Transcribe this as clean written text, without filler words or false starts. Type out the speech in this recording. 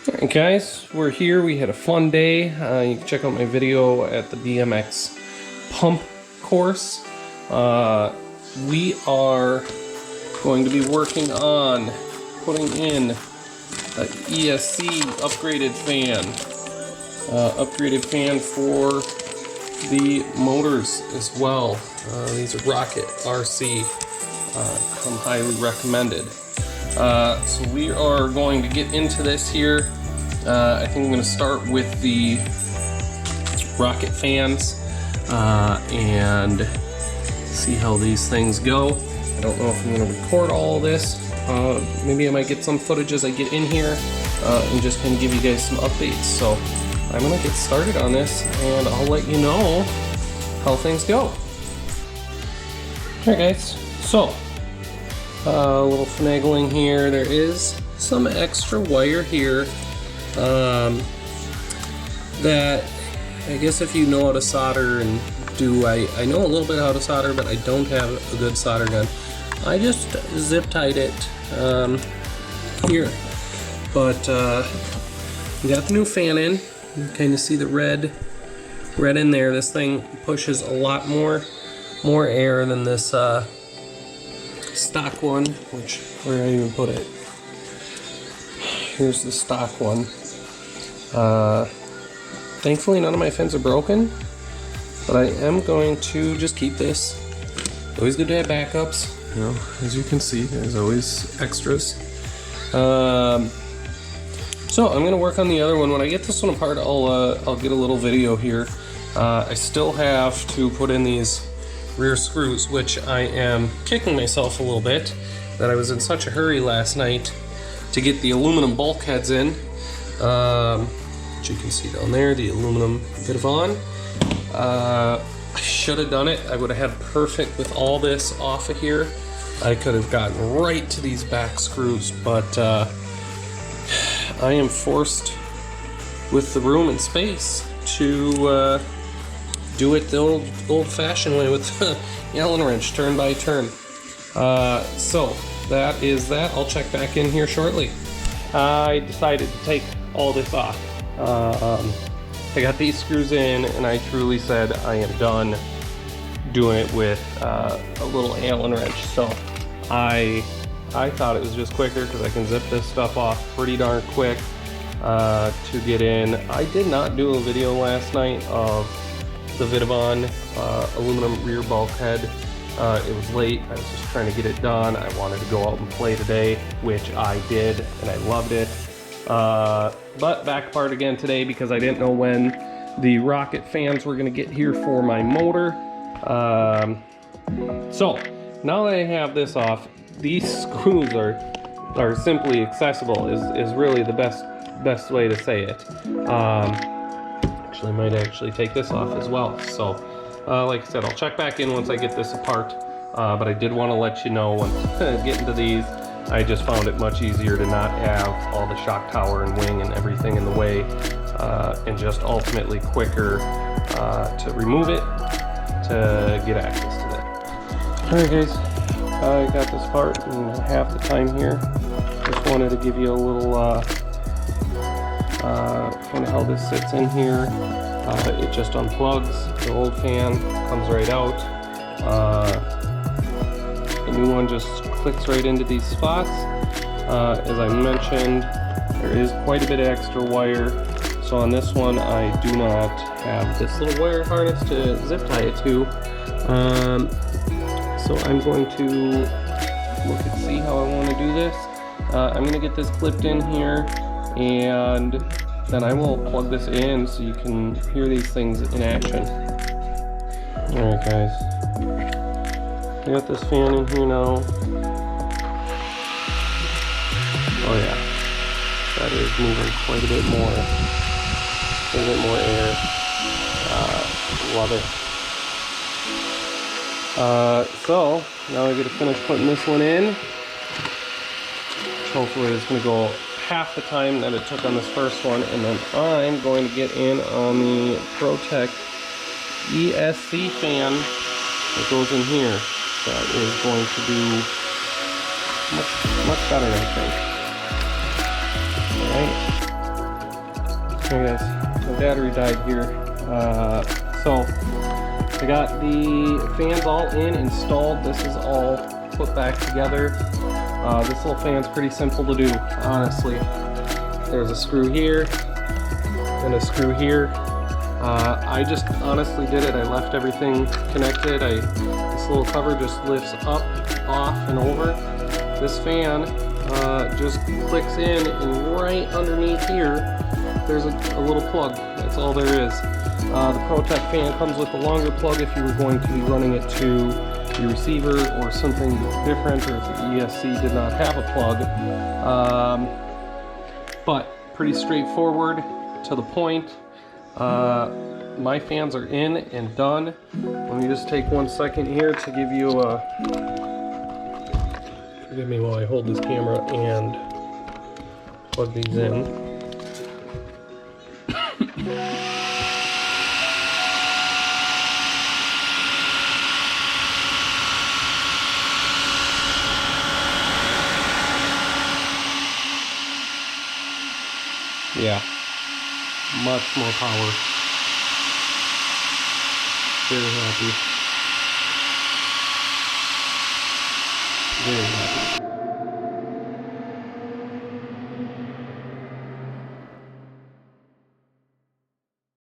Alright guys, we're here. We had a fun day. You can check out my video at the BMX pump course. We are going to be working on putting in an ESC upgraded fan for the motors as well. These are Rocket RC, come highly recommended. So we are going to get into this here. I think I'm going to start with the Rocket fans and see how these things go. I don't know if I'm going to record all of this. Maybe I might get some footage as I get in here and just kind of give you guys some updates. So I'm going to get started on this and I'll let you know how things go. Alright guys, so a little finagling here. There is some extra wire here that I guess if you know how to solder and do, I know a little bit how to solder, but I don't have a good solder gun. I just zip tied it here. But we got the new fan in. You kind of see the red in there. This thing pushes a lot more air than this stock one, which, where did I even put it? Here's the stock one. Thankfully none of my fins are broken, but I am going to just keep this. Always good to have backups, you know, as you can see, there's always extras. So I'm gonna work on the other one. When I get this one apart, I'll get a little video here. I still have to put in these rear screws, which I am kicking myself a little bit that I was in such a hurry last night to get the aluminum bulkheads in. Which you can see down there, the aluminum Vidavon. I should have done it. I would have had perfect with all this off of here. I could have gotten right to these back screws, but I am forced with the room and space to do it the old-fashioned way with the Allen wrench, turn by turn. So that is that. I'll check back in here shortly. I decided to take all this off. I got these screws in, and I truly said I am done doing it with a little Allen wrench. So I thought it was just quicker because I can zip this stuff off pretty darn quick to get in. I did not do a video last night of the Vidavon aluminum rear bulkhead. It was late. I was just trying to get it done. I wanted to go out and play today, which I did, and I loved it. But back apart again today because I didn't know when the Rocket fans were going to get here for my motor. So now that I have this off, these screws are simply accessible is really the best way to say it. Actually, I might actually take this off as well. So like I said, I'll check back in once I get this apart, but I did want to let you know when getting to these, I just found it much easier to not have all the shock tower and wing and everything in the way, and just ultimately quicker to remove it to get access to that. Alright guys, I got this part in half the time here. Just wanted to give you a little kind of how this sits in here. It just unplugs. The old fan comes right out. The new one just clicks right into these spots. As I mentioned, there is quite a bit of extra wire. So on this one, I do not have this little wire harness to zip tie it to. So I'm going to look and see how I want to do this. I'm going to get this clipped in here, and then I will plug this in so you can hear these things in action. Alright guys, I got this fan in here now. Oh yeah, that is moving quite a bit more air. Love it. So now I get to finish putting this one in. Hopefully it's going to go half the time that it took on this first one, and then I'm going to get in on the ProTek ESC fan that goes in here. That is going to do much better, I think. Alright. Hey guys, my battery died here. So I got the fans all installed. This is all put back together. This little fan's pretty simple to do, honestly. There's a screw here and a screw here. I just honestly did it. I left everything connected. This little cover just lifts up, off, and over. This fan just clicks in, and right underneath here, there's a little plug. That's all there is. The ProTek fan comes with a longer plug if you were going to be running it to your receiver or something different, or if the ESC did not have a plug. But pretty straightforward, to the point. My fans are in and done. Let me just take 1 second here to give you a... Forgive me while I hold this camera and plug these in. Yeah, much more power. Very happy. Very happy.